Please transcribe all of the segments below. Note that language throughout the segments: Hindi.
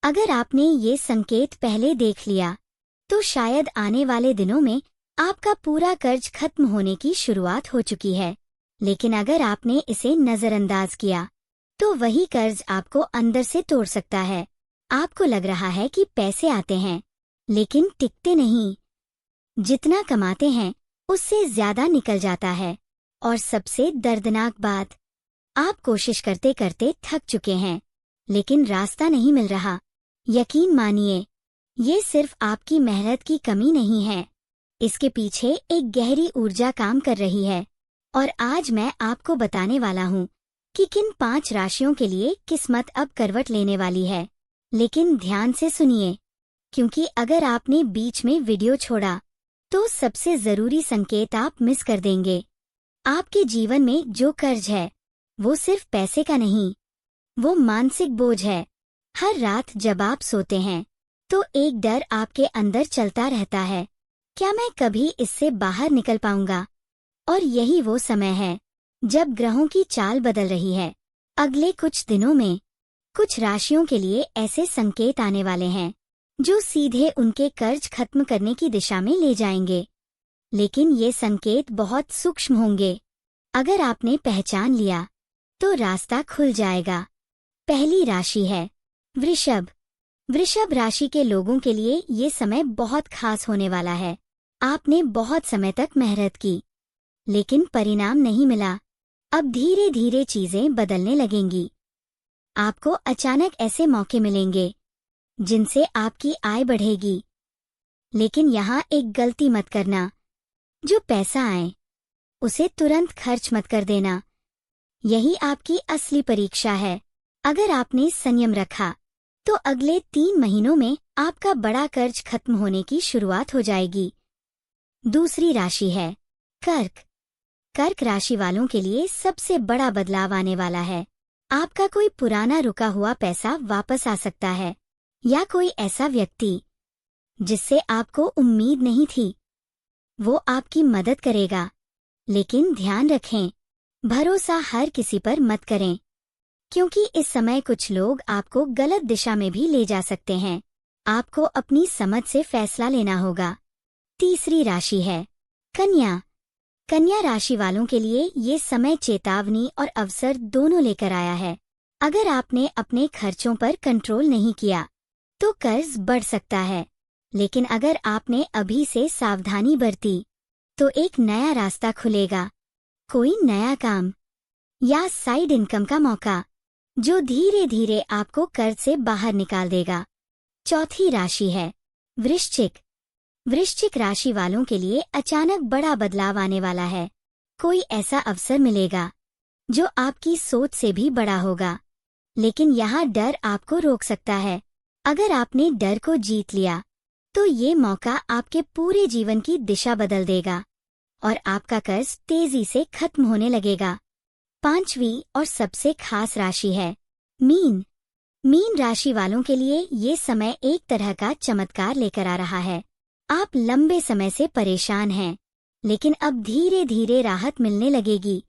अगर आपने ये संकेत पहले देख लिया तो शायद आने वाले दिनों में आपका पूरा कर्ज खत्म होने की शुरुआत हो चुकी है। लेकिन अगर आपने इसे नजरअंदाज किया तो वही कर्ज आपको अंदर से तोड़ सकता है। आपको लग रहा है कि पैसे आते हैं लेकिन टिकते नहीं। जितना कमाते हैं उससे ज्यादा निकल जाता है। और सबसे दर्दनाक बात, आप कोशिश करते करते थक चुके हैं लेकिन रास्ता नहीं मिल रहा। यकीन मानिए, ये सिर्फ आपकी मेहनत की कमी नहीं है, इसके पीछे एक गहरी ऊर्जा काम कर रही है। और आज मैं आपको बताने वाला हूँ कि किन 5 राशियों के लिए किस्मत अब करवट लेने वाली है। लेकिन ध्यान से सुनिए, क्योंकि अगर आपने बीच में वीडियो छोड़ा तो सबसे जरूरी संकेत आप मिस कर देंगे। आपके जीवन में जो कर्ज है वो सिर्फ पैसे का नहीं, वो मानसिक बोझ है। हर रात जब आप सोते हैं तो एक डर आपके अंदर चलता रहता है, क्या मैं कभी इससे बाहर निकल पाऊंगा। और यही वो समय है जब ग्रहों की चाल बदल रही है। अगले कुछ दिनों में कुछ राशियों के लिए ऐसे संकेत आने वाले हैं जो सीधे उनके कर्ज खत्म करने की दिशा में ले जाएंगे। लेकिन ये संकेत बहुत सूक्ष्म होंगे। अगर आपने पहचान लिया तो रास्ता खुल जाएगा। पहली राशि है वृषभ। वृषभ राशि के लोगों के लिए ये समय बहुत खास होने वाला है। आपने बहुत समय तक मेहनत की लेकिन परिणाम नहीं मिला। अब धीरे धीरे चीजें बदलने लगेंगी। आपको अचानक ऐसे मौके मिलेंगे जिनसे आपकी आय बढ़ेगी। लेकिन यहाँ एक गलती मत करना, जो पैसा आए उसे तुरंत खर्च मत कर देना। यही आपकी असली परीक्षा है। अगर आपने संयम रखा तो अगले 3 महीनों में आपका बड़ा कर्ज खत्म होने की शुरुआत हो जाएगी। दूसरी राशि है कर्क। कर्क राशि वालों के लिए सबसे बड़ा बदलाव आने वाला है। आपका कोई पुराना रुका हुआ पैसा वापस आ सकता है, या कोई ऐसा व्यक्ति जिससे आपको उम्मीद नहीं थी वो आपकी मदद करेगा। लेकिन ध्यान रखें, भरोसा हर किसी पर मत करें, क्योंकि इस समय कुछ लोग आपको गलत दिशा में भी ले जा सकते हैं। आपको अपनी समझ से फैसला लेना होगा। तीसरी राशि है कन्या। कन्या राशि वालों के लिए ये समय चेतावनी और अवसर दोनों लेकर आया है। अगर आपने अपने खर्चों पर कंट्रोल नहीं किया तो कर्ज बढ़ सकता है। लेकिन अगर आपने अभी से सावधानी बरती तो एक नया रास्ता खुलेगा। कोई नया काम या साइड इनकम का मौका जो धीरे धीरे आपको कर्ज से बाहर निकाल देगा। चौथी राशि है वृश्चिक। वृश्चिक राशि वालों के लिए अचानक बड़ा बदलाव आने वाला है। कोई ऐसा अवसर मिलेगा जो आपकी सोच से भी बड़ा होगा। लेकिन यहाँ डर आपको रोक सकता है। अगर आपने डर को जीत लिया तो ये मौका आपके पूरे जीवन की दिशा बदल देगा और आपका कर्ज तेजी से खत्म होने लगेगा। 5वीं और सबसे खास राशि है मीन। मीन राशि वालों के लिए ये समय एक तरह का चमत्कार लेकर आ रहा है। आप लंबे समय से परेशान हैं, लेकिन अब धीरे धीरे राहत मिलने लगेगी।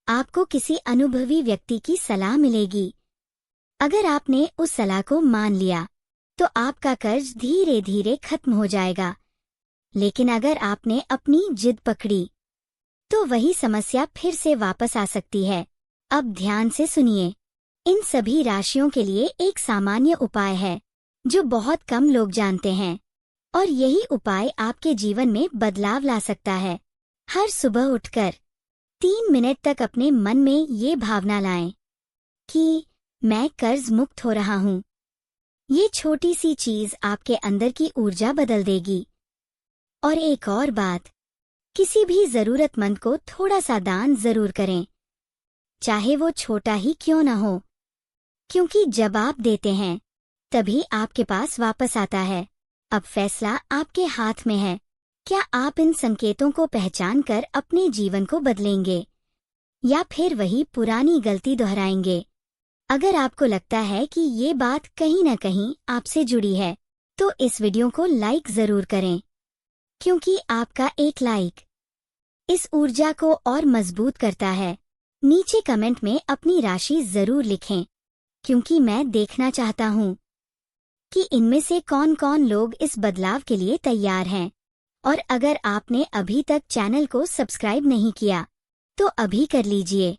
आपको किसी अनुभवी व्यक्ति की सलाह मिलेगी। अगर आपने उस सलाह को मान लिया तो आपका कर्ज धीरे धीरे खत्म हो जाएगा। लेकिन अगर आपने अपनी जिद पकड़ी तो वही समस्या फिर से वापस आ सकती है। अब ध्यान से सुनिए, इन सभी राशियों के लिए एक सामान्य उपाय है जो बहुत कम लोग जानते हैं, और यही उपाय आपके जीवन में बदलाव ला सकता है। हर सुबह उठकर 3 मिनट तक अपने मन में ये भावना लाएं कि मैं कर्ज मुक्त हो रहा हूँ। ये छोटी सी चीज आपके अंदर की ऊर्जा बदल देगी। और एक और बात, किसी भी जरूरतमंद को थोड़ा सा दान जरूर करें, चाहे वो छोटा ही क्यों न हो, क्योंकि जब आप देते हैं तभी आपके पास वापस आता है। अब फैसला आपके हाथ में है। क्या आप इन संकेतों को पहचान कर अपने जीवन को बदलेंगे या फिर वही पुरानी गलती दोहराएंगे? अगर आपको लगता है कि ये बात कहीं न कहीं आपसे जुड़ी है तो इस वीडियो को लाइक जरूर करें, क्योंकि आपका एक लाइक इस ऊर्जा को और मजबूत करता है। नीचे कमेंट में अपनी राशि जरूर लिखें, क्योंकि मैं देखना चाहता हूँ कि इनमें से कौन कौन लोग इस बदलाव के लिए तैयार हैं। और अगर आपने अभी तक चैनल को सब्सक्राइब नहीं किया तो अभी कर लीजिए,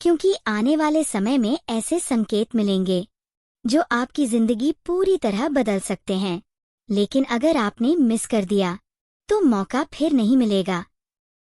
क्योंकि आने वाले समय में ऐसे संकेत मिलेंगे जो आपकी जिंदगी पूरी तरह बदल सकते हैं। लेकिन अगर आपने मिस कर दिया तो मौका फिर नहीं मिलेगा।